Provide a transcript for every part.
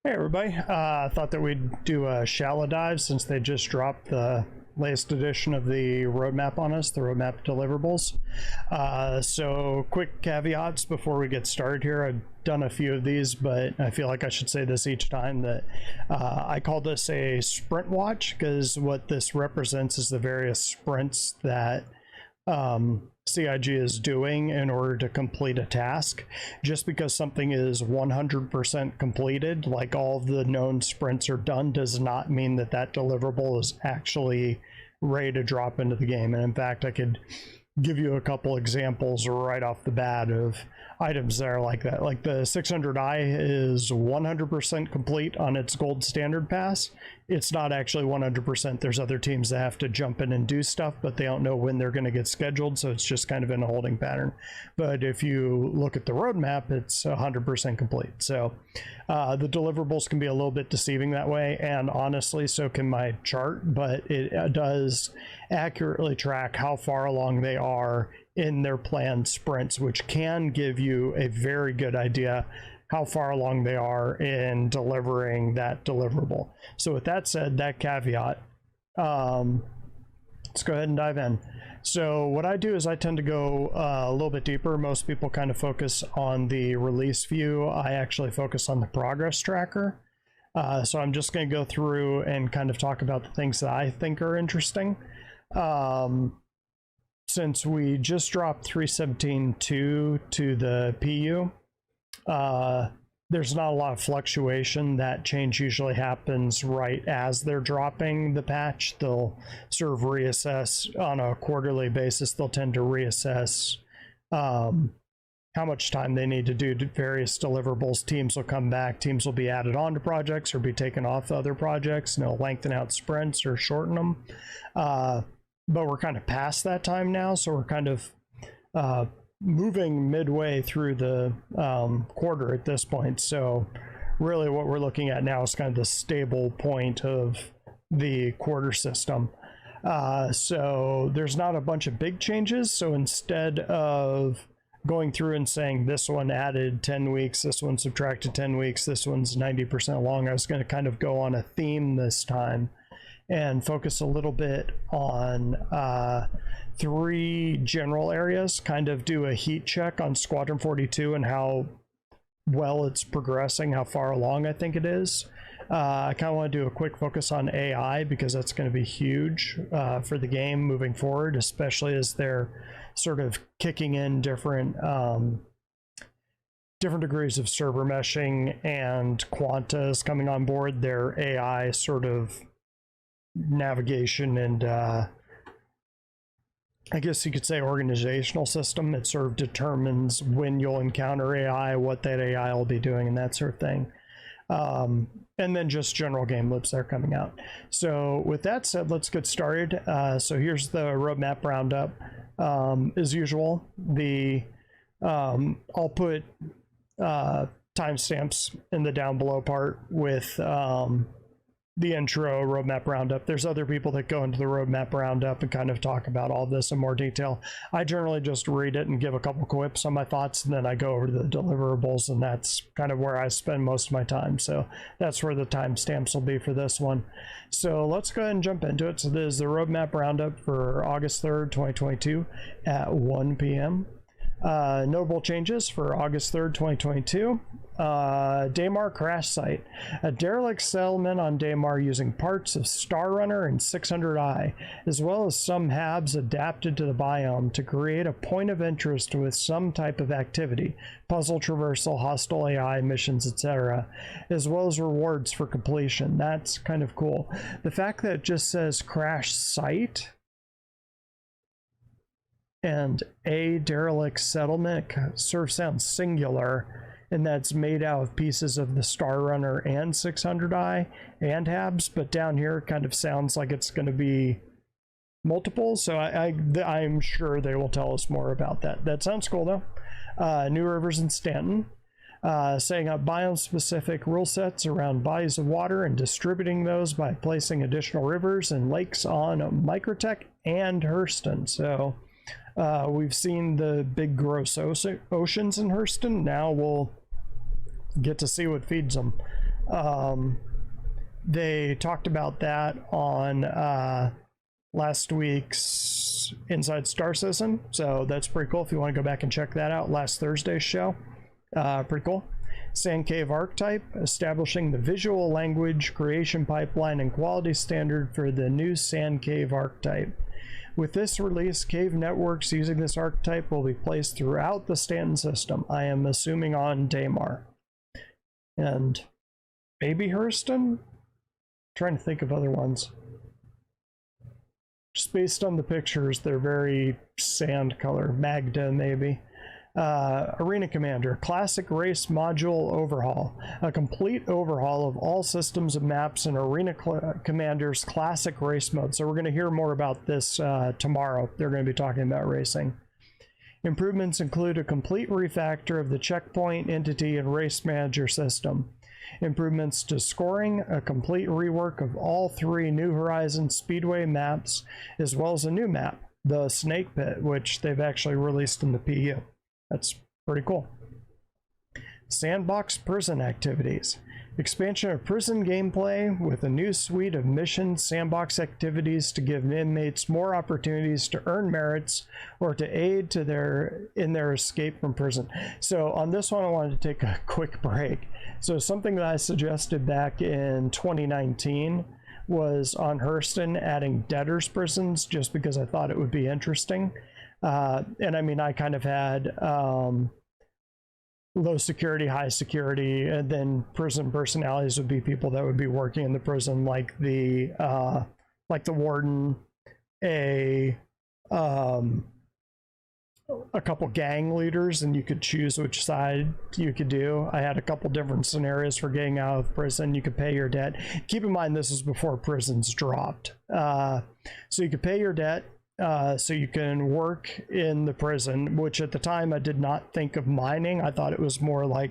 Hey everybody, I thought that we'd do a shallow dive since they just dropped the latest edition of the roadmap on us, the roadmap deliverables. So quick caveats before we get started here. I've done a few of these, but I feel like I should say this each time that I call this a sprint watch because what this represents is the various sprints that CIG is doing in order to complete a task. Just because something is 100% completed, like all of the known sprints are done, does not mean that that deliverable is actually ready to drop into the game. And in fact, I could give you a couple examples right off the bat of items that are like that. Like the 600i is 100% complete on its gold standard pass. It's not actually 100%. There's other teams that have to jump in and do stuff, but they don't know when they're going to get scheduled, so it's just kind of in a holding pattern. But if you look at the roadmap, it's 100% complete. So the deliverables can be a little bit deceiving that way, and honestly, so can my chart, but it does accurately track how far along they are in their planned sprints, which can give you a very good idea how far along they are in delivering that deliverable. So with that said, that caveat, let's go ahead and dive in. So what I do is I tend to go a little bit deeper. Most people kind of focus on the release view. I actually focus on the progress tracker. So I'm just going to go through and kind of talk about the things that I think are interesting. Since we just dropped 3.17.2 to the PU, there's not a lot of fluctuation. That change usually happens right as they're dropping the patch. They'll sort of reassess on a quarterly basis. They'll tend to reassess how much time they need to do various deliverables. Teams will come back, teams will be added on to projects or be taken off other projects, and they'll lengthen out sprints or shorten them. But we're kind of past that time now, so we're kind of moving midway through the quarter at this point. So really what we're looking at now is kind of the stable point of the quarter system. So there's not a bunch of big changes. So instead of going through and saying this one added 10 weeks, this one subtracted 10 weeks, this one's 90% long, I was going to kind of go on a theme this time and focus a little bit on three general areas, kind of do a heat check on Squadron 42 and how well it's progressing, how far along I think it is. I kind of want to do a quick focus on AI because that's going to be huge for the game moving forward, especially as they're sort of kicking in different degrees of server meshing and quantas coming on board. Their AI sort of navigation and I guess you could say organizational system. It sort of determines when you'll encounter AI, what that AI will be doing, and that sort of thing. And then just general game loops that are coming out. So with that said, let's get started. So here's the roadmap roundup. As usual, I'll put timestamps in the down below part with the intro roadmap roundup. There's other people that go into the roadmap roundup and kind of talk about all this in more detail. I generally just read it and give a couple quips on my thoughts, and then I go over to the deliverables, and that's kind of where I spend most of my time. So that's where the timestamps will be for this one. So let's go ahead and jump into it. So this is the roadmap roundup for August 3rd, 2022 at 1 p.m. Notable changes for August 3rd, 2022. Daymar crash site. A derelict settlement on Daymar using parts of Star Runner and 600i, as well as some HABs adapted to the biome to create a point of interest with some type of activity, puzzle traversal, hostile AI, missions, etc., as well as rewards for completion. That's kind of cool. The fact that it just says crash site and a derelict settlement sort of sounds singular, and that's made out of pieces of the Star Runner and 600i and HABs, but down here it kind of sounds like it's going to be multiple, so I'm sure they will tell us more about that. That sounds cool though. New rivers in Stanton. Setting up biome-specific rule sets around bodies of water and distributing those by placing additional rivers and lakes on Microtech and Hurston. So we've seen the big gross oceans in Hurston. Now we'll get to see what feeds them. They talked about that on last week's Inside Star Citizen, so that's pretty cool if you want to go back and check that out. Last Thursday's show. Pretty cool. Sand Cave Archetype, establishing the visual language creation pipeline and quality standard for the new Sand Cave Archetype. With this release, cave networks using this archetype will be placed throughout the Stanton system. I am assuming on Daymar. And maybe Hurston? Trying to think of other ones. Just based on the pictures, they're very sand color. Magda, maybe. Arena Commander, classic race module overhaul. A complete overhaul of all systems and maps in Arena Commander's classic race mode. So we're going to hear more about this tomorrow. They're going to be talking about racing. Improvements include a complete refactor of the checkpoint, entity, and race manager system. Improvements to scoring, a complete rework of all 3 New Horizons Speedway maps, as well as a new map, the Snake Pit, which they've actually released in the PU. That's pretty cool. Sandbox prison activities. Expansion of prison gameplay with a new suite of mission sandbox activities to give inmates more opportunities to earn merits or to aid in their escape from prison. So on this one, I wanted to take a quick break. So something that I suggested back in 2019 was on Hurston adding debtors prisons, just because I thought it would be interesting. And I mean, I kind of had low security, high security, and then prison personalities would be people that would be working in the prison, like the warden, a couple gang leaders, and you could choose which side you could do. I had a couple different scenarios for getting out of prison. You could pay your debt. Keep in mind, this is before prisons dropped. So you could pay your debt. So you can work in the prison, which at the time I did not think of mining. I thought it was more like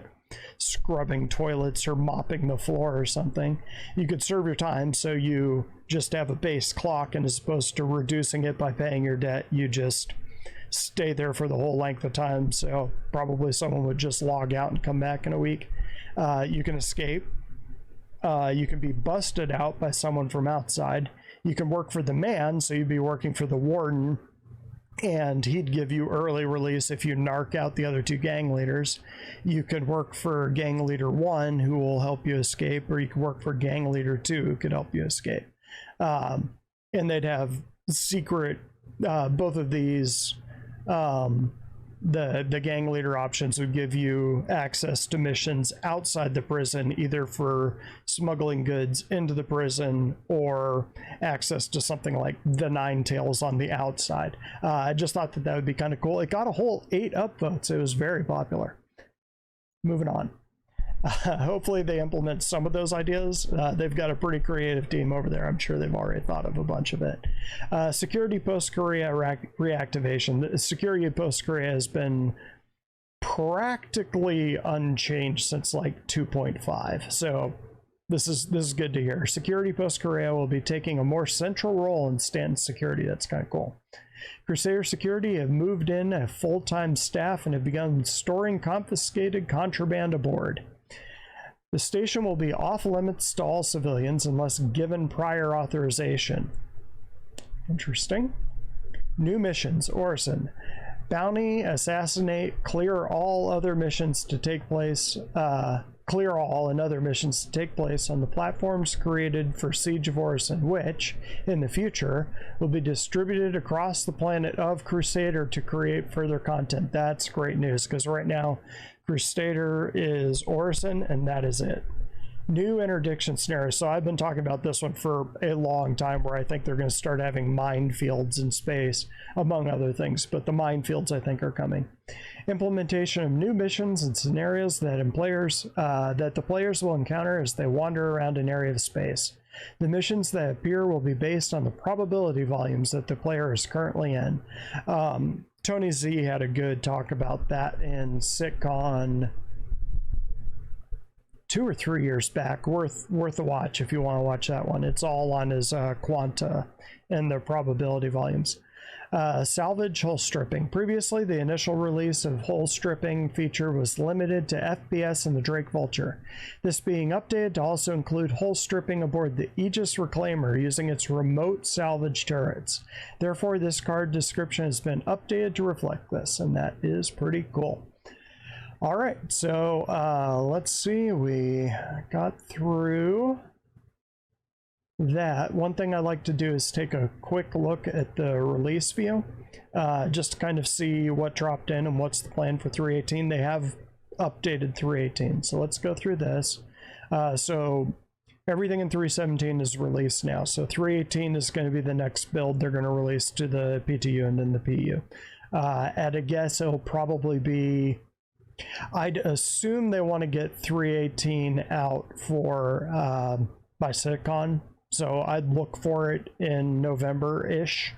scrubbing toilets or mopping the floor or something. You could serve your time, so you just have a base clock, and as opposed to reducing it by paying your debt, you just stay there for the whole length of time. So probably someone would just log out and come back in a week. You can escape. You can be busted out by someone from outside. You can work for the man, so you'd be working for the warden, and he'd give you early release if you narc out the other 2 gang leaders. You could work for gang leader 1, who will help you escape, or you could work for gang leader 2, who could help you escape. And they'd have secret, both of these, the gang leader options would give you access to missions outside the prison, either for smuggling goods into the prison or access to something like the Nine Tails on the outside. I just thought that would be kind of cool. It got a whole 8 upvotes. It was very popular. Moving on. Hopefully they implement some of those ideas. They've got a pretty creative team over there. I'm sure they've already thought of a bunch of it. Security post-Korea reactivation. The security post-Korea has been practically unchanged since like 2.5. So this is good to hear. Security post-Korea will be taking a more central role in Stanton security. That's kind of cool. Crusader Security have moved in a full-time staff and have begun storing confiscated contraband aboard. The station will be off limits to all civilians unless given prior authorization. Interesting. New missions. Orison. Bounty, assassinate, clear all other missions to take place. Clear all and other missions to take place on the platforms created for Siege of Orison, which, in the future, will be distributed across the planet of Crusader to create further content. That's great news, because right now, Crusader is Orison, and that is it. New interdiction scenarios. So I've been talking about this one for a long time, where I think they're going to start having minefields in space, among other things, but the minefields I think are coming. Implementation of new missions and scenarios that the players will encounter as they wander around an area of space. The missions that appear will be based on the probability volumes that the player is currently in. Tony Z had a good talk about that in SitCon 2 or 3 years back. Worth a watch if you want to watch that one. It's all on his quanta and the probability volumes. Salvage hull stripping. Previously, the initial release of hull stripping feature was limited to FPS and the Drake Vulture. This being updated to also include hull stripping aboard the Aegis Reclaimer using its remote salvage turrets. Therefore, this card description has been updated to reflect this, and that is pretty cool. All right, so let's see. We got through that. One thing I like to do is take a quick look at the release view, just to kind of see what dropped in and what's the plan for 3.18. They have updated 3.18, so let's go through this. So everything in 3.17 is released now, so 3.18 is going to be the next build they're going to release to the PTU and then the PU. At a guess, it'll probably be, I'd assume they want to get 3.18 out for by CitCon. So I'd look for it in November-ish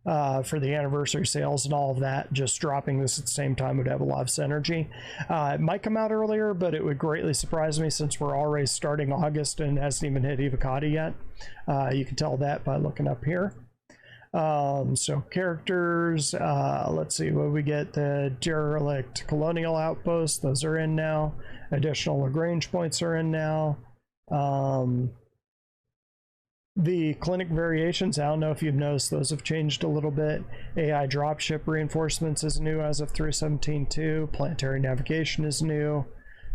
for the anniversary sales and all of that. Just dropping this at the same time would have a lot of synergy. It might come out earlier, but it would greatly surprise me since we're already starting August and it hasn't even hit Evocati yet. You can tell that by looking up here. So characters, let's see what we get. The derelict colonial outposts, those are in now. Additional Lagrange points are in now. The clinic variations, I don't know if you've noticed, those have changed a little bit. AI dropship reinforcements is new as of 3.17.2. Planetary navigation is new.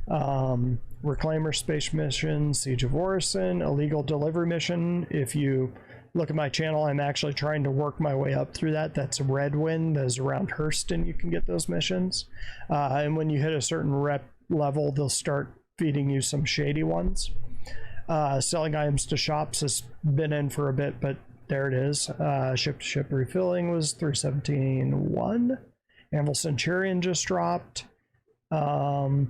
Reclaimer space mission, Siege of Orison, illegal delivery mission. If you look at my channel, I'm actually trying to work my way up through that. That's Redwind, that's around Hurston, you can get those missions. And when you hit a certain rep level, they'll start feeding you some shady ones. Selling items to shops has been in for a bit, but there it is. Ship-to-ship refilling was 3.17.1. Anvil Centurion just dropped. Olay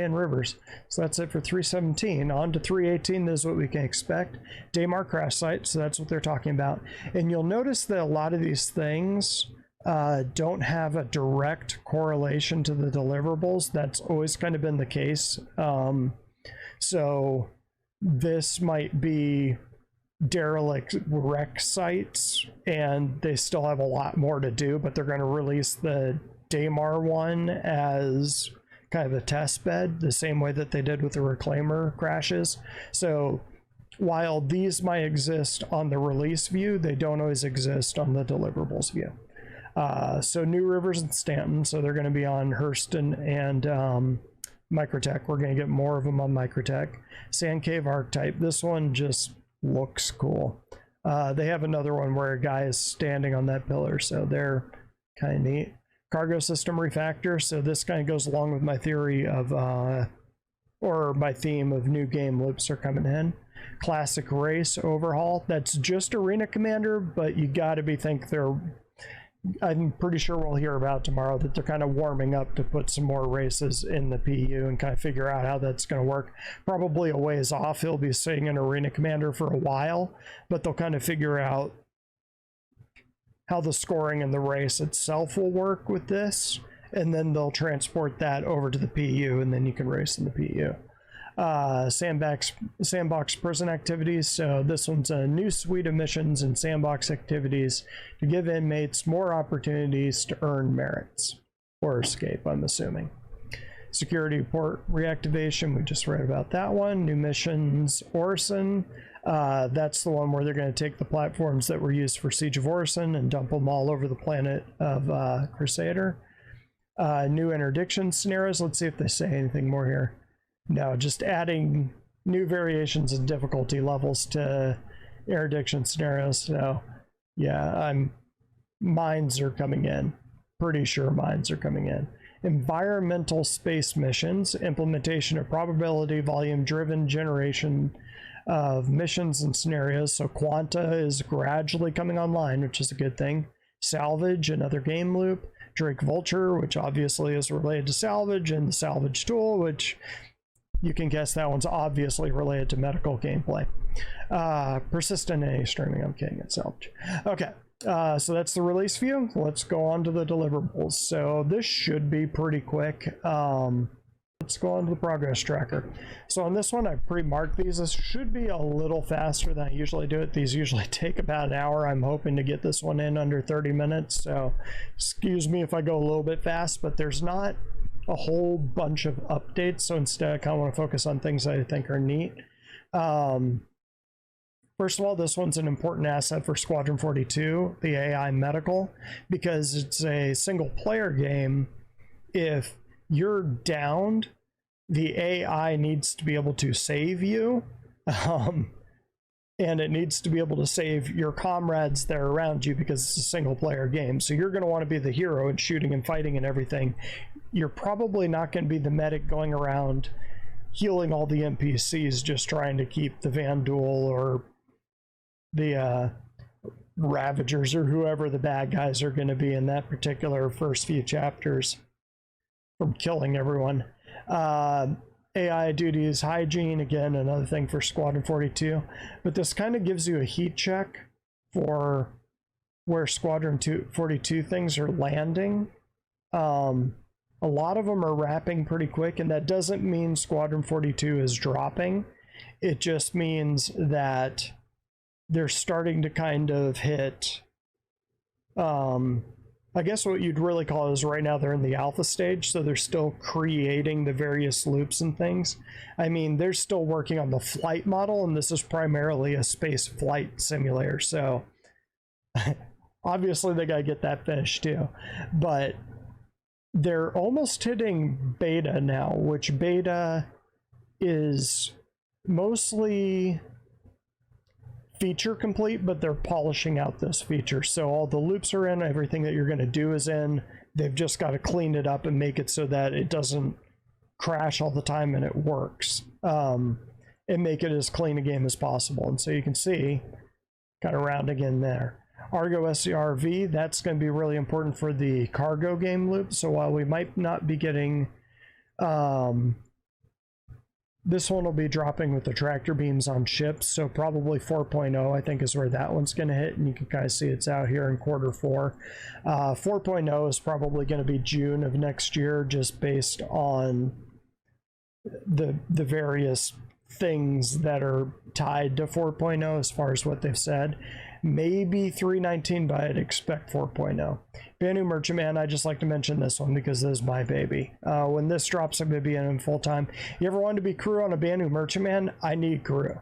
and Rivers. So that's it for 3.17. On to 3.18, this is what we can expect. Daymar crash site, so that's what they're talking about. And you'll notice that a lot of these things don't have a direct correlation to the deliverables. That's always kind of been the case. So this might be derelict wreck sites, and they still have a lot more to do, but they're going to release the Daymar one as kind of a test bed, the same way that they did with the Reclaimer crashes. So while these might exist on the release view, they don't always exist on the deliverables view. So new Rivers and Stanton, so they're going to be on Hurston and Microtech. We're going to get more of them on Microtech. Sand Cave Archetype. This one just looks cool. They have another one where a guy is standing on that pillar, so they're kind of neat. Cargo System Refactor. So this kind of goes along with my theory of, or my theme of new game loops are coming in. Classic Race Overhaul. That's just Arena Commander, but you got to be I'm pretty sure we'll hear about tomorrow that they're kind of warming up to put some more races in the PU and kind of figure out how that's going to work. Probably a ways off. He'll be staying in Arena Commander for a while, but they'll kind of figure out how the scoring in the race itself will work with this, and then they'll transport that over to the PU, and then you can race in the PU. Sandbox prison activities. So this one's a new suite of missions and sandbox activities to give inmates more opportunities to earn merits or escape, I'm assuming. Security port reactivation, we just read about that one. New missions, Orison. That's the one where they're going to take the platforms that were used for Siege of Orison and dump them all over the planet of Crusader. New interdiction scenarios. Let's see if they say anything more here. No, just adding new variations and difficulty levels to interdiction scenarios. So yeah, mines are coming in. Pretty sure mines are coming in. Environmental space missions, implementation of probability volume driven generation of missions and scenarios. So Quanta is gradually coming online, which is a good thing. Salvage, another game loop. Drake Vulture, which obviously is related to salvage, and the salvage tool, which you can guess that one's obviously related to medical gameplay. Persistent NA streaming, I'm kidding, it's salvage. Okay, so that's the release view. Let's go on to the deliverables. So this should be pretty quick. let's go on to the progress tracker. So on this one, I pre-marked these. This should be a little faster than I usually do it. These usually take about an hour. I'm hoping to get this one in under 30 minutes. So excuse me if I go a little bit fast, but there's not a whole bunch of updates. So instead, I kind of want to focus on things I think are neat. First of all, this one's an important asset for Squadron 42, the AI medical, because it's a single player game. If you're downed, the AI needs to be able to save you, and it needs to be able to save your comrades that are around you because it's a single player game. So you're going to want to be the hero and shooting and fighting and everything. You're probably not going to be the medic going around healing all the NPCs just trying to keep the Vandal or the Ravagers or whoever the bad guys are going to be in that particular first few chapters from killing everyone. AI duties, hygiene, again, another thing for Squadron 42. But this kind of gives you a heat check for where Squadron 42 things are landing. A lot of them are wrapping pretty quick, and that doesn't mean Squadron 42 is dropping. It just means that they're starting to kind of hit, I guess what you'd really call is right now they're in the alpha stage, so they're still creating the various loops and things. I mean, they're still working on the flight model, and this is primarily a space flight simulator, so obviously they gotta get that finished too. But they're almost hitting beta now, which beta is mostly feature complete, but they're polishing out this feature. So all the loops are in, everything that you're going to do is in. They've just got to clean it up and make it so that it doesn't crash all the time and it works, and make it as clean a game as possible. And so you can see kind of rounding in there. Argo SCRV, that's going to be really important for the cargo game loop. So while we might not be getting this one will be dropping with the tractor beams on ships, so probably 4.0 I think is where that one's going to hit, and you can kind of see it's out here in Q4. 4.0 is probably going to be June of next year, just based on the various things that are tied to 4.0 as far as what they've said. Maybe 3.19, but I'd expect 4.0. Banu Merchantman, I just like to mention this one because this is my baby. When this drops, I'm going to be in full time. You ever wanted to be crew on a Banu Merchantman? I need crew.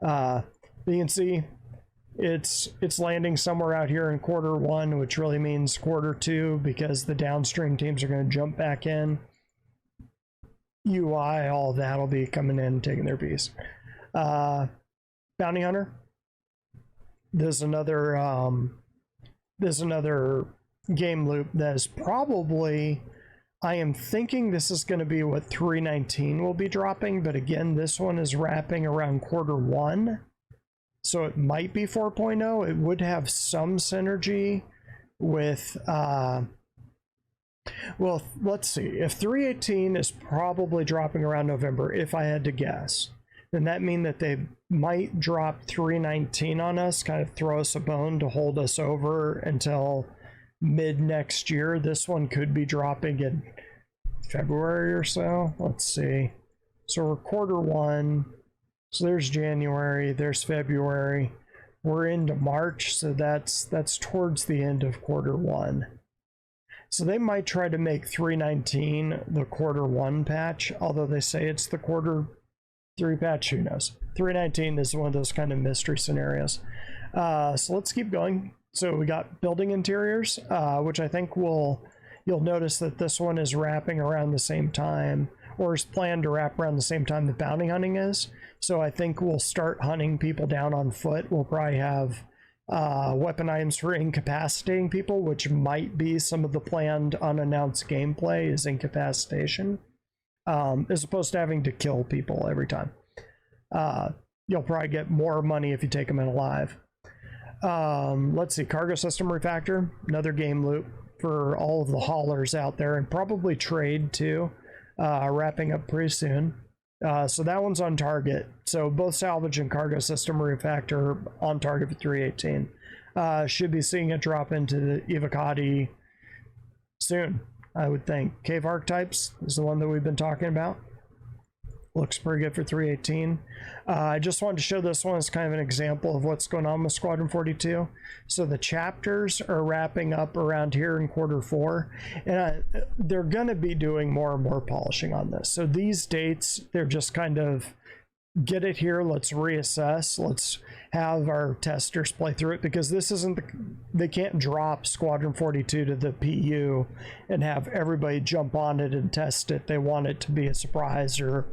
You can see it's landing somewhere out here in Q1, which really means Q2 because the downstream teams are going to jump back in. UI, all of that will be coming in and taking their piece. Bounty Hunter. There's another game loop that is probably, I am thinking this is going to be what 3.19 will be dropping, but again, this one is wrapping around Q1, so it might be 4.0. It would have some synergy with, well, let's see, if 3.18 is probably dropping around November, if I had to guess, then that means that they might drop 3.19 on us, kind of throw us a bone to hold us over until mid next year. This one could be dropping in February or so. Let's see. So we're Q1. So there's January, there's February. We're into March, so that's towards the end of Q1. So they might try to make 3.19 the Q1 patch, although they say it's the Q3 patch, who knows. 3.19 is one of those kind of mystery scenarios. So let's keep going. So we got building interiors, which I think you'll notice that this one is wrapping around the same time, or is planned to wrap around the same time that bounty hunting is. So I think we'll start hunting people down on foot. We'll probably have weapon items for incapacitating people, which might be some of the planned unannounced gameplay is incapacitation. As opposed to having to kill people every time. You'll probably get more money if you take them in alive. Let's see, cargo system refactor, another game loop for all of the haulers out there, and probably trade too, wrapping up pretty soon. So that one's on target. So both salvage and cargo system refactor on target for 3.18. Should be seeing it drop into the Evocati soon. I would think. Cave Archetypes is the one that we've been talking about. Looks pretty good for 318. I just wanted to show this one as kind of an example of what's going on with Squadron 42. So the chapters are wrapping up around here in Q4, and they're going to be doing more and more polishing on this. So these dates, they're just kind of get it here, let's reassess, let's have our testers play through it, because this isn't they can't drop Squadron 42 to the PU and have everybody jump on it and test it. They want it to be a surprise, or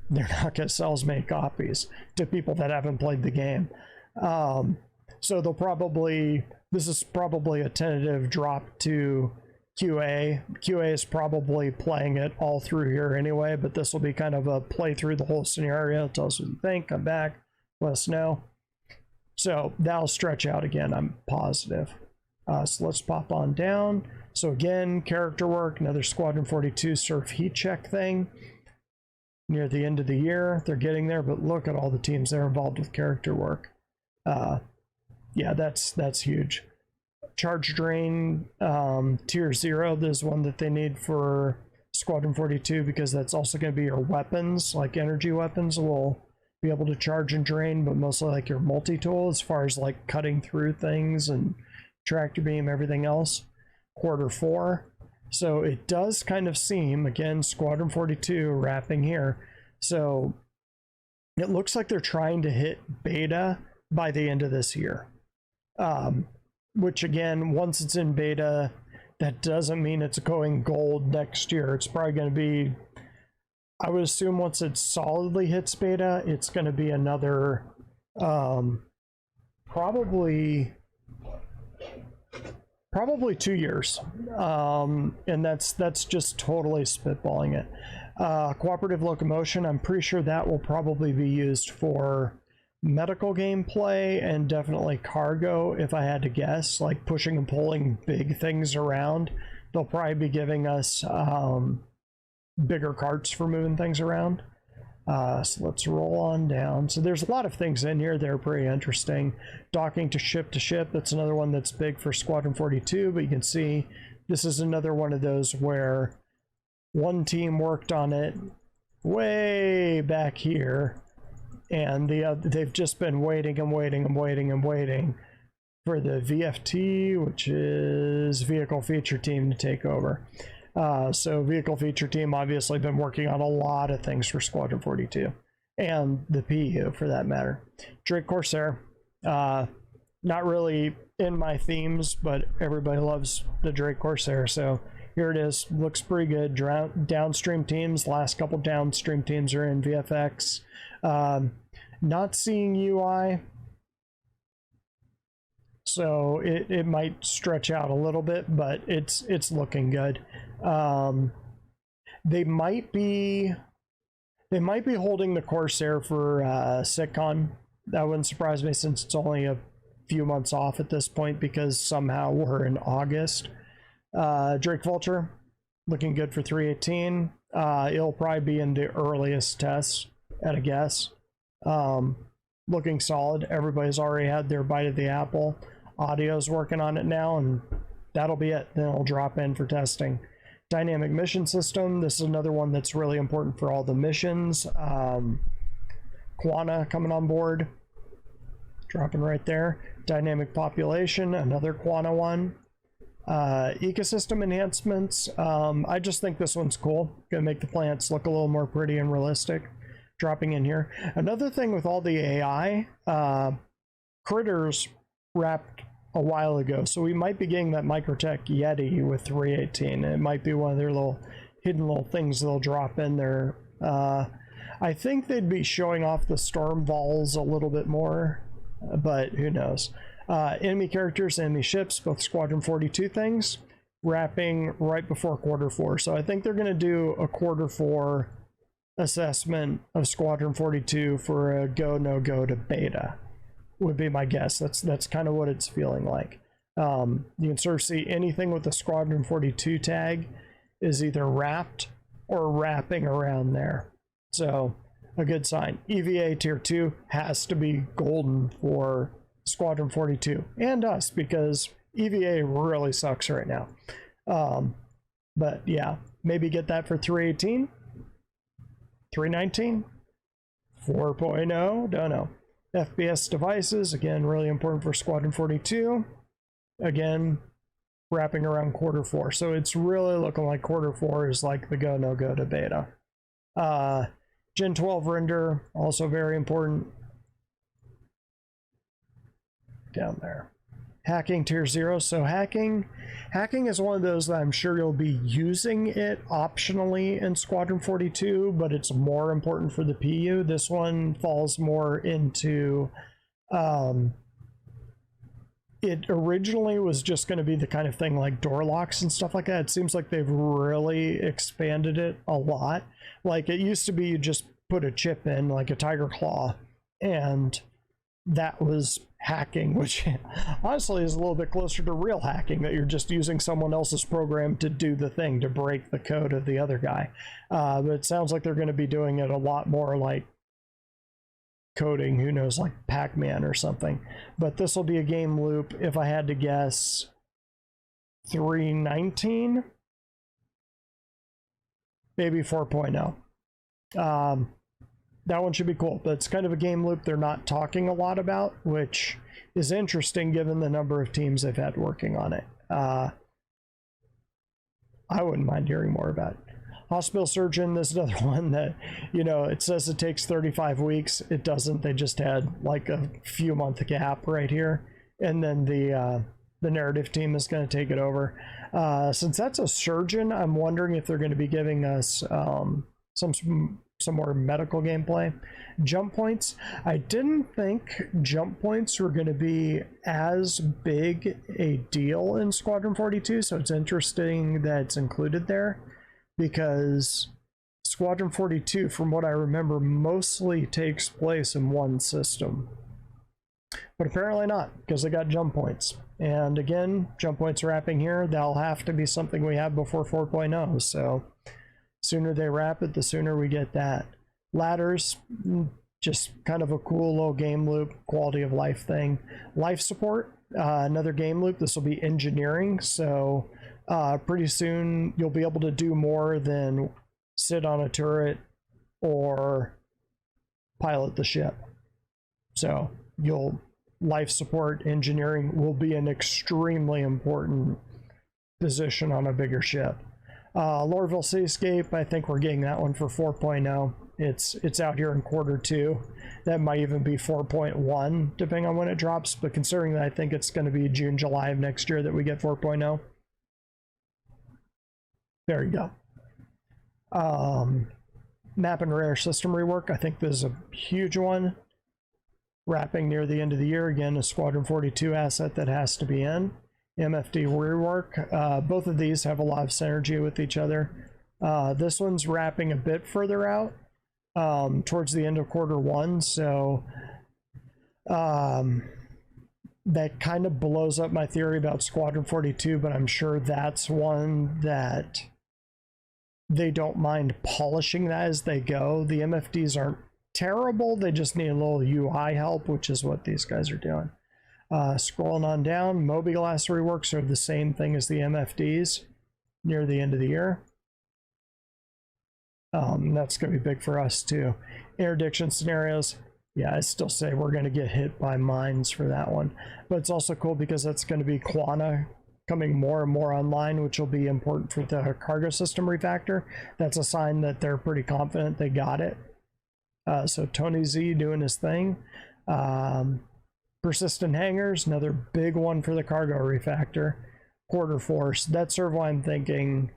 they're not going to sell as many copies to people that haven't played the game. So they'll probably, this is probably a tentative drop to QA. QA is probably playing it all through here anyway, but this will be kind of a play through the whole scenario. Tell us what you think, come back, let us know. So that'll stretch out again, I'm positive. So let's pop on down. So again, character work, another Squadron 42 surf heat check thing. Near the end of the year, they're getting there, but look at all the teams that are involved with character work. Yeah, that's huge. Charge drain tier 0, this is one that they need for Squadron 42, because that's also going to be your weapons, like energy weapons will be able to charge and drain, but mostly like your multi-tool as far as like cutting through things and tractor beam, everything else. Q4. So it does kind of seem, again, Squadron 42 wrapping here. So it looks like they're trying to hit beta by the end of this year. Which again, once it's in beta, that doesn't mean it's going gold next year. It's probably going to be, I would assume once it solidly hits beta, it's going to be another, probably 2 years. And that's just totally spitballing it. Cooperative locomotion, I'm pretty sure that will probably be used for medical gameplay and definitely cargo, if I had to guess, like pushing and pulling big things around. They'll probably be giving us bigger carts for moving things around. So let's roll on down. So there's a lot of things in here that are pretty interesting. Docking to ship, that's another one that's big for Squadron 42, but you can see this is another one of those where one team worked on it way back here, and they've just been waiting and waiting and waiting and waiting for the VFT, which is Vehicle Feature Team, to take over. So Vehicle Feature Team obviously been working on a lot of things for Squadron 42, and the PU for that matter. Drake Corsair, not really in my themes, but everybody loves the Drake Corsair, so here it is. Looks pretty good. Downstream teams, last couple downstream teams are in VFX. Not seeing UI, so it might stretch out a little bit, but it's looking good. They might be holding the Corsair for SitCon. That wouldn't surprise me, since it's only a few months off at this point, because somehow we're in August. Drake Vulture, looking good for 318. It'll probably be in the earliest tests at a guess. Looking solid. Everybody's already had their bite of the apple. Audio's working on it now, and that'll be it. Then it'll drop in for testing. Dynamic mission system, this is another one that's really important for all the missions. Quana coming on board, dropping right there. Dynamic population, another Quana one. Ecosystem enhancements, I just think this one's cool. Gonna make the plants look a little more pretty and realistic, dropping in here. Another thing with all the AI, Critters wrapped a while ago, so we might be getting that Microtech Yeti with 318. It might be one of their little hidden little things they'll drop in there. I think they'd be showing off the storm vols a little bit more, but who knows. Enemy characters, enemy ships, both Squadron 42 things, wrapping right before Q4. So I think they're going to do a Q4 assessment of Squadron 42 for a go no go to beta, would be my guess. That's kind of what it's feeling like. You can sort of see anything with the Squadron 42 tag is either wrapped or wrapping around there. So a good sign. EVA tier 2 has to be golden for Squadron 42 and us, because EVA really sucks right now. But yeah, maybe get that for 318, 319, 4.0, don't know. FPS devices, again, really important for Squadron 42. Again, wrapping around Q4. So it's really looking like Q4 is like the go, no go to beta. Gen 12 render, also very important. Down there. Hacking tier 0. So hacking is one of those that I'm sure you'll be using it optionally in Squadron 42, but it's more important for the PU. This one falls more into it originally was just going to be the kind of thing like door locks and stuff like that. It seems like they've really expanded it a lot. Like it used to be you just put a chip in, like a Tiger Claw, and that was hacking, which honestly is a little bit closer to real hacking, that you're just using someone else's program to do the thing, to break the code of the other guy. But it sounds like they're going to be doing it a lot more like coding, who knows, like Pac-Man or something. But this will be a game loop, if I had to guess, 319, maybe 4.0. That one should be cool, but it's kind of a game loop they're not talking a lot about, which is interesting given the number of teams they've had working on it. I wouldn't mind hearing more about it. Hospital Surgeon, this is another one that, you know, it says it takes 35 weeks. It doesn't. They just had like a few month gap right here. And then the narrative team is going to take it over. Since that's a surgeon, I'm wondering if they're going to be giving us some more medical gameplay. Jump points, I didn't think jump points were going to be as big a deal in Squadron 42, so it's interesting that it's included there, because Squadron 42, from what I remember, mostly takes place in one system. But apparently not, because they got jump points. And again, jump points wrapping here, that'll have to be something we have before 4.0, so sooner they wrap it, the sooner we get that. Ladders, just kind of a cool little game loop, quality of life thing. Life support, another game loop. This will be engineering, so pretty soon you'll be able to do more than sit on a turret or pilot the ship. So life support engineering will be an extremely important position on a bigger ship. Lorville Cityscape, I think we're getting that one for 4.0. It's out here in Q2. That might even be 4.1 depending on when it drops, but considering that I think it's going to be June, July of next year that we get 4.0. There you go. Map and radar system rework, I think this is a huge one. Wrapping near the end of the year, again a Squadron 42 asset that has to be in. MFD rework, both of these have a lot of synergy with each other. This one's wrapping a bit further out, towards the end of Q1, so that kind of blows up my theory about Squadron 42, but I'm sure that's one that they don't mind polishing that as they go. The MFDs aren't terrible, they just need a little UI help, which is what these guys are doing. Scrolling on down, Mobiglass reworks are the same thing as the MFDs near the end of the year. That's going to be big for us too. Interdiction scenarios, yeah, I still say we're going to get hit by mines for that one. But it's also cool because that's going to be Quana coming more and more online, which will be important for the cargo system refactor. That's a sign that they're pretty confident they got it. So Tony Z doing his thing. Persistent hangars, another big one for the cargo refactor. Q4, so that's sort of why I'm thinking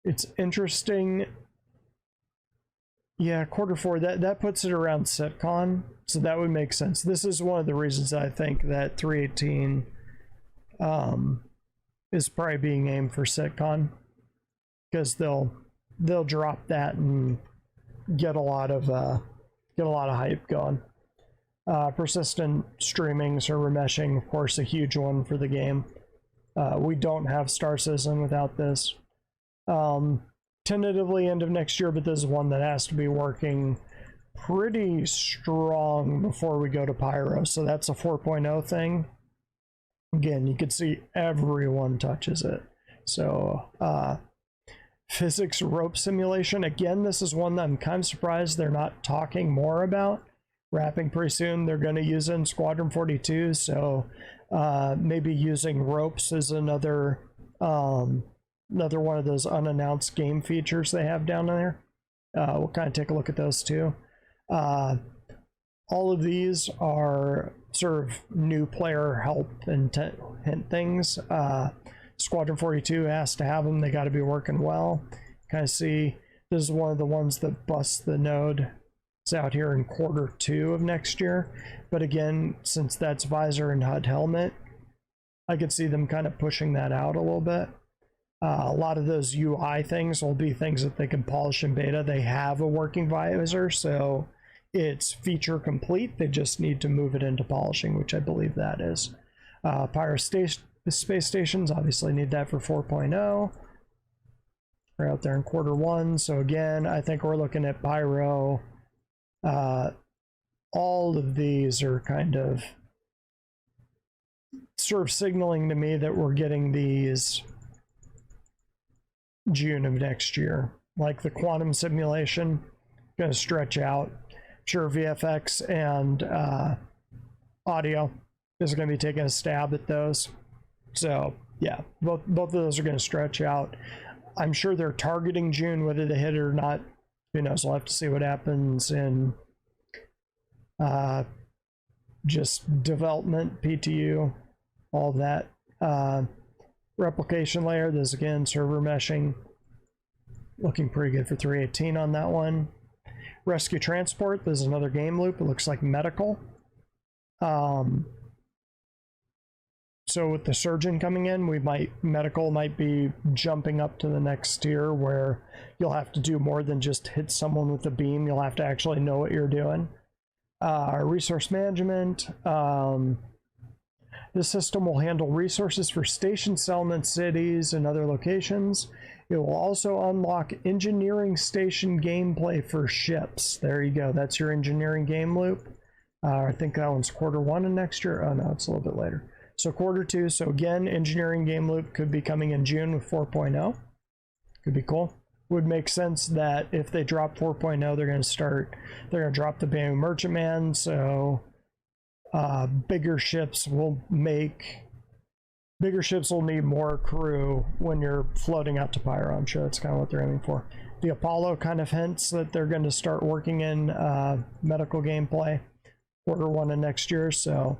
it's interesting. Yeah, Q4, that puts it around SitCon, so that would make sense. This is one of the reasons I think that 318 is probably being aimed for SitCon, because they'll drop that and get a lot of hype going. Persistent streamings or remeshing, of course, a huge one for the game. We don't have Star Citizen without this. Tentatively end of next year, but this is one that has to be working pretty strong before we go to Pyro, so that's a 4.0 thing. Again, you can see everyone touches it. So physics rope simulation, again, this is one that I'm kind of surprised they're not talking more about. Wrapping pretty soon. They're going to use it in Squadron 42, so maybe using ropes is another one of those unannounced game features they have down there. We'll kind of take a look at those too. All of these are sort of new player help and hint things. Squadron 42 has to have them. They got to be working well. Kind of see, this is one of the ones that busts the node. It's out here in Q2 of next year. But again, since that's visor and HUD helmet, I could see them kind of pushing that out a little bit. A lot of those UI things will be things that they can polish in beta. They have a working visor, so it's feature complete. They just need to move it into polishing, which I believe that is. Pyro space stations obviously need that for 4.0. We're out there in Q1, so again, I think we're looking at Pyro. All of these are kind of sort of signaling to me that we're getting these June of next year. Like the quantum simulation, going to stretch out. Sure, VFX and audio is going to be taking a stab at those. So yeah, both of those are going to stretch out. I'm sure they're targeting June, whether they hit it or not, who knows. We'll have to see what happens in just development, PTU, all that. Replication layer, this again, server meshing, looking pretty good for 318 on that one. Rescue transport, there's another game loop. It looks like medical. So with the surgeon coming in, medical might be jumping up to the next tier where you'll have to do more than just hit someone with a beam. You'll have to actually know what you're doing. Resource management. This system will handle resources for station settlement cities and other locations. It will also unlock engineering station gameplay for ships. There you go. That's your engineering game loop. I think that one's Q1 of next year. Oh no, it's a little bit later. So Q2. So again, engineering game loop could be coming in June with 4.0. Could be cool. Would make sense that if they drop 4.0, they're going to drop the Bamboo Merchantman. So bigger ships will need more crew when you're floating out to Pyro. I'm sure that's kind of what they're aiming for. The Apollo kind of hints that they're going to start working in medical gameplay Q1 of next year, so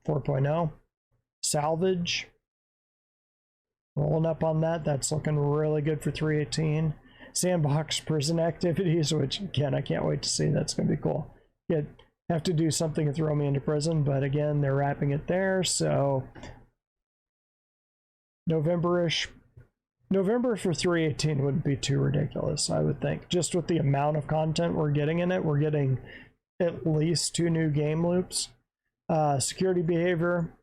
4.0. Salvage, rolling up on that. That's looking really good for 318. Sandbox prison activities, which again, I can't wait to see. That's going to be cool. You have to do something to throw me into prison, but again, they're wrapping it there, so November-ish. November for 318 wouldn't be too ridiculous, I would think. Just with the amount of content we're getting in it, we're getting at least 2 new game loops. Security behavior,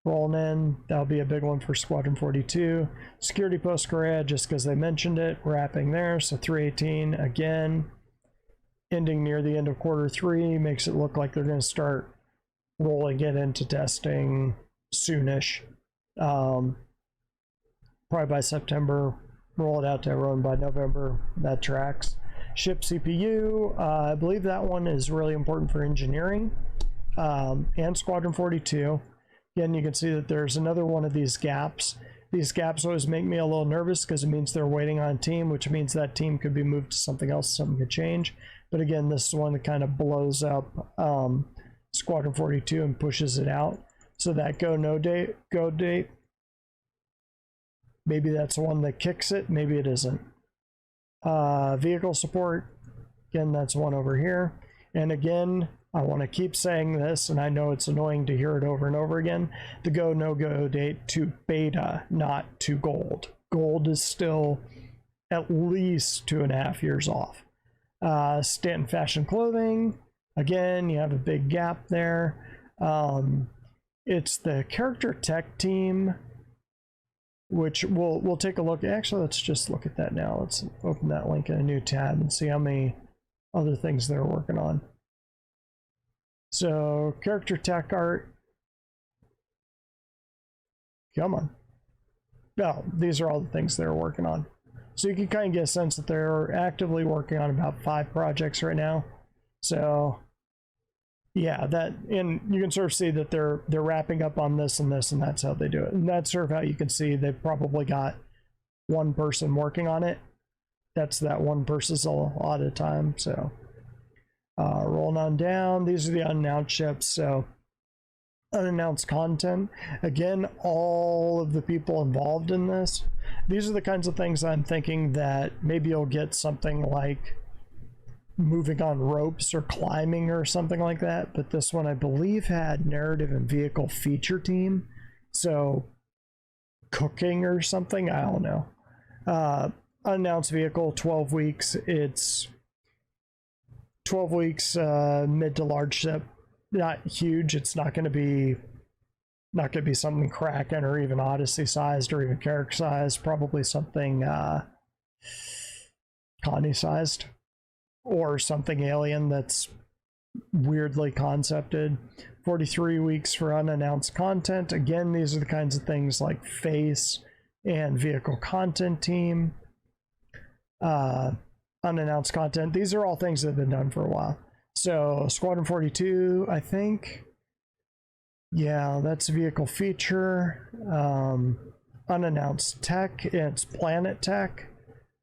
rolling in. That'll be a big one for Squadron 42. Security post Korea, just because they mentioned it, wrapping there. So 318 again, ending near the end of Q3, makes it look like they're going to start rolling it into testing soonish. Probably by September, roll it out to everyone by November. That tracks. Ship CPU, I believe that one is really important for engineering and Squadron 42. Again, you can see that there's another one of these gaps. These gaps always make me a little nervous because it means they're waiting on a team, which means that team could be moved to something else, something could change. But again, this is one that kind of blows up Squadron 42 and pushes it out. So that go date, maybe that's the one that kicks it, maybe it isn't. Vehicle support, again, that's one over here. And again, I want to keep saying this, and I know it's annoying to hear it over and over again. The go, no go date to beta, not to gold. Gold is still at least 2.5 years off. Stanton Fashion Clothing, again, you have a big gap there. It's the character tech team, which we'll take a look. Actually, let's just look at that now. Let's open that link in a new tab and see how many other things they're working on. So character tech art, come on. No, these are all the things they're working on. So you can kind of get a sense that they're actively working on about 5 projects right now. So yeah, that, and you can sort of see that they're wrapping up on this, and that's how they do it. And that's sort of how you can see they've probably got one person working on it. That's that one person's a lot of time. So rolling on down, these are the unannounced ships. So unannounced content, again, all of the people involved in this, these are the kinds of things I'm thinking that maybe you'll get something like moving on ropes or climbing or something like that. But this one I believe had narrative and vehicle feature team, so cooking or something, I don't know. Unannounced vehicle, 12 weeks. It's 12 weeks, mid to large ship. Not huge. It's not going to be something Kraken or even Odyssey sized or even Carrack sized. Probably something Connie sized or something alien that's weirdly concepted. 43 weeks for unannounced content. Again, these are the kinds of things like face and vehicle content team. Unannounced content. These are all things that have been done for a while. So Squadron 42, I think. Yeah, that's vehicle feature. Unannounced tech, it's planet tech.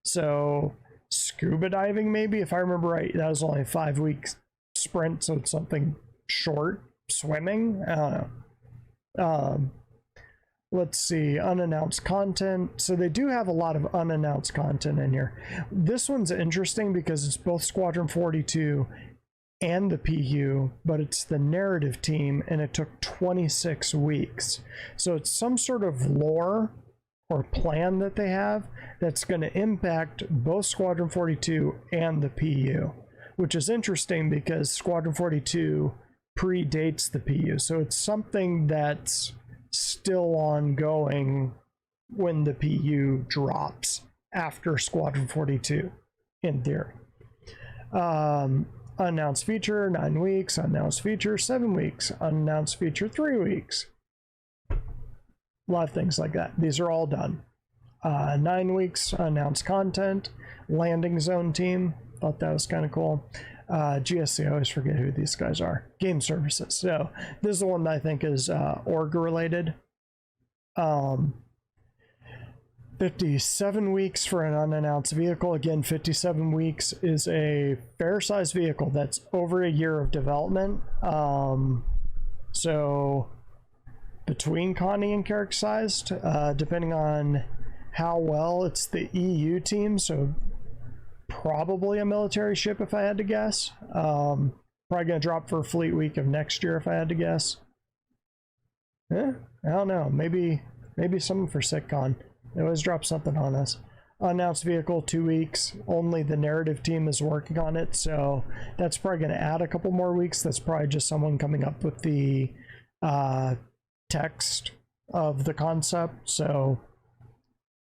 So scuba diving, maybe, if I remember right, that was only a 5-week sprint, so it's something short. Swimming, I don't know. Let's see, unannounced content. So they do have a lot of unannounced content in here. This one's interesting because it's both Squadron 42 and the PU, but it's the narrative team, and it took 26 weeks. So it's some sort of lore or plan that they have that's going to impact both Squadron 42 and the PU, which is interesting because Squadron 42 predates the PU. So it's something that's still ongoing when the PU drops after Squadron 42, in theory. Unannounced feature, 9 weeks. Unannounced feature, 7 weeks. Unannounced feature, 3 weeks. A lot of things like that. These are all done. 9 weeks, unannounced content. Landing zone team. Thought that was kind of cool. GSC, I always forget who these guys are. Game services. So this is the one that I think is org related. 57 weeks for an unannounced vehicle. Again, 57 weeks is a fair sized vehicle that's over a year of development. So between Connie and Carrack sized, depending on how well, it's the EU team, so probably a military ship if I had to guess. Probably gonna drop for Fleet Week of next year if I had to guess. I don't know, maybe something for SitCon. They always drop something on us. Unannounced vehicle, 2 weeks. Only the narrative team is working on it, so that's probably going to add a couple more weeks. That's probably just someone coming up with the text of the concept. So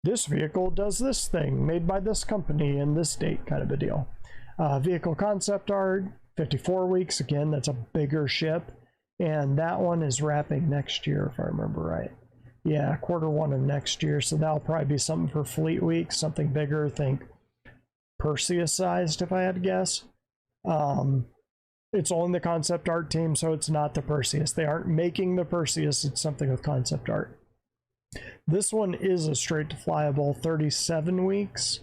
this vehicle does this thing, made by this company in this date, kind of a deal. Vehicle concept art, 54 weeks. Again, that's a bigger ship, and that one is wrapping next year if I remember right. Yeah, Q1 of next year, so that'll probably be something for Fleet Week, something bigger, think Perseus sized if I had to guess. It's only the concept art team, so it's not the Perseus. They aren't making the Perseus, it's something with concept art. This one is a straight to flyable, 37 weeks.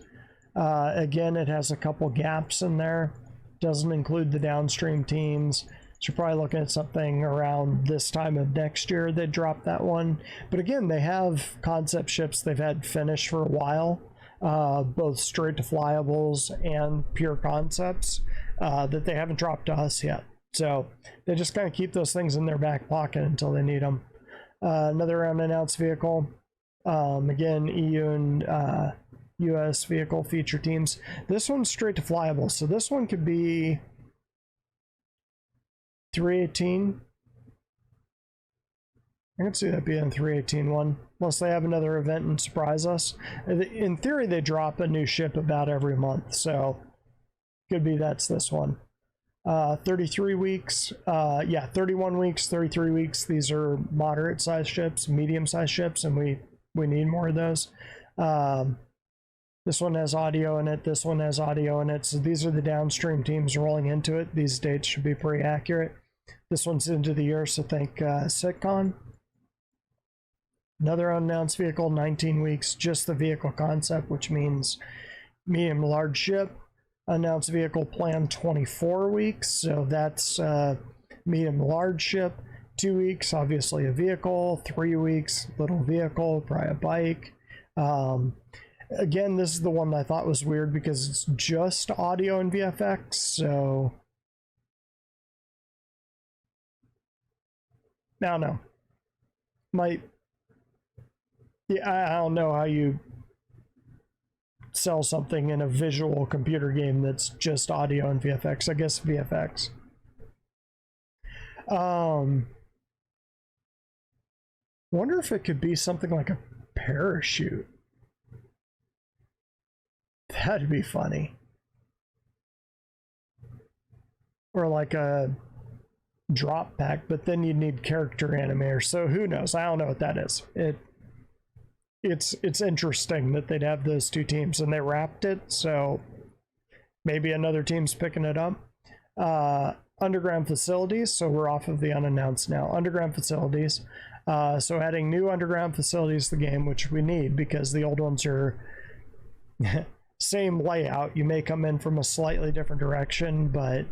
Again, it has a couple gaps in there. Doesn't include the downstream teams. So you're probably looking at something around this time of next year they drop that one. But again, they have concept ships they've had finished for a while, both straight to flyables and pure concepts that they haven't dropped to us yet. So they just kind of keep those things in their back pocket until they need them. Another unannounced vehicle. Again, EU and US vehicle feature teams. This one's straight to flyable, so this one could be 318. I can see that being a 318 one, unless they have another event and surprise us. In theory, they drop a new ship about every month, so could be that's this one. 33 weeks, yeah, 31 weeks, 33 weeks. These are moderate sized ships, medium sized ships, and we we need more of those. This one has audio in it. This one has audio in it. So these are the downstream teams rolling into it. These dates should be pretty accurate. This one's into the year, so think Sitcon. Another unannounced vehicle, 19 weeks, just the vehicle concept, which means medium large ship. Announced vehicle plan 24 weeks, so that's medium large ship. 2 weeks, obviously a vehicle. 3 weeks, little vehicle, probably a bike. Again, this is the one I thought was weird because it's just audio and VFX, so I don't know. I don't know how you sell something in a visual computer game that's just audio and VFX. I guess VFX. Wonder if it could be something like a parachute. That'd be funny. Or like a drop pack, but then you'd need character animators. So who knows? I don't know what that is. It's interesting that they'd have those two teams and they wrapped it, so maybe another team's picking it up. Underground facilities, so we're off of the unannounced now. Underground facilities. So adding new underground facilities to the game, which we need because the old ones are same layout. You may come in from a slightly different direction, but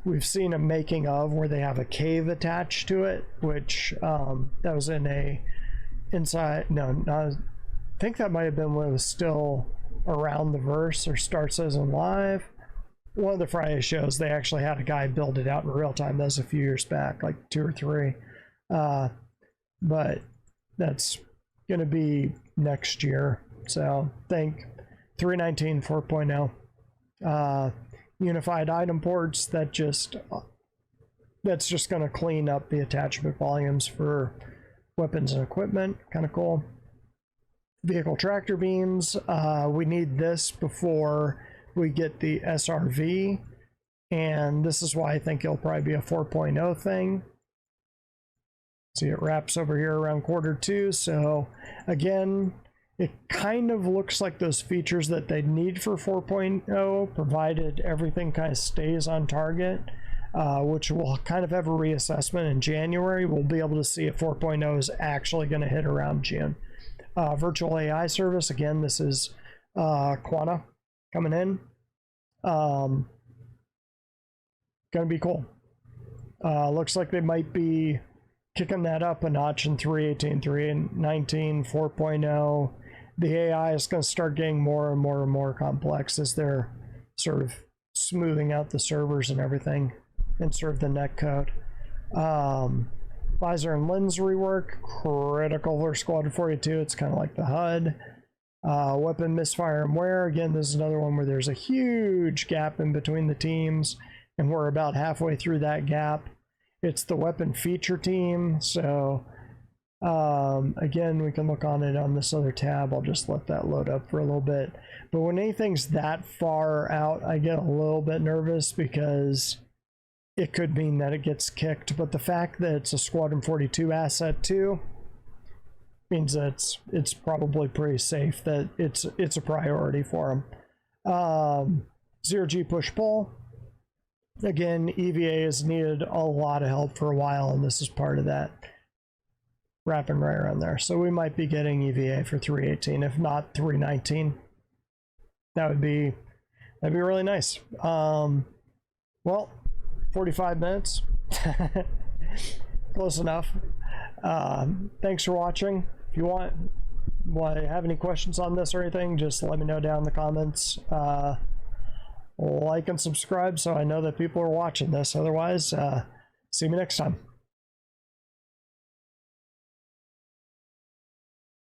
we've seen a making of where they have a cave attached to it, which that was in a inside, no, not, I think that might have been when it was still around the verse or Star Citizen Live. One of the Friday shows, they actually had a guy build it out in real time. That was a few years back, like 2 or 3. But that's going to be next year. So think 3.19, 4.0. Unified item ports, that's just going to clean up the attachment volumes for weapons and equipment. Kind of cool. Vehicle tractor beams. We need this before we get the SRV, and this is why I think it'll probably be a 4.0 thing. See, it wraps over here around Q2. So again, it kind of looks like those features that they need for 4.0, provided everything kind of stays on target, which we'll kind of have a reassessment in January. We'll be able to see if 4.0 is actually going to hit around June. Virtual AI service, again, this is Quanta coming in. Gonna be cool. Looks like they might be kicking that up a notch in 3.18, 3.19, 4.0. The AI is going to start getting more and more and more complex as they're sort of smoothing out the servers and everything and sort of the net code. Visor and lens rework, critical for Squadron 42. It's kind of like the HUD. Weapon misfire and wear. Again, this is another one where there's a huge gap in between the teams, and we're about halfway through that gap. It's the weapon feature team, so again, we can look on it on this other tab. I'll just let that load up for a little bit. But when anything's that far out, I get a little bit nervous because it could mean that it gets kicked. But the fact that it's a Squadron 42 asset too means that it's probably pretty safe that it's a priority for them. Zero-G push-pull. Again, EVA has needed a lot of help for a while, and this is part of that. Wrapping right around there. So we might be getting EVA for 3.18, if not 3.19. That'd be really nice. Well, 45 minutes. Close enough. Thanks for watching. If you have any questions on this or anything, just let me know down in the comments. Like and subscribe so I know that people are watching this. Otherwise, see me next time.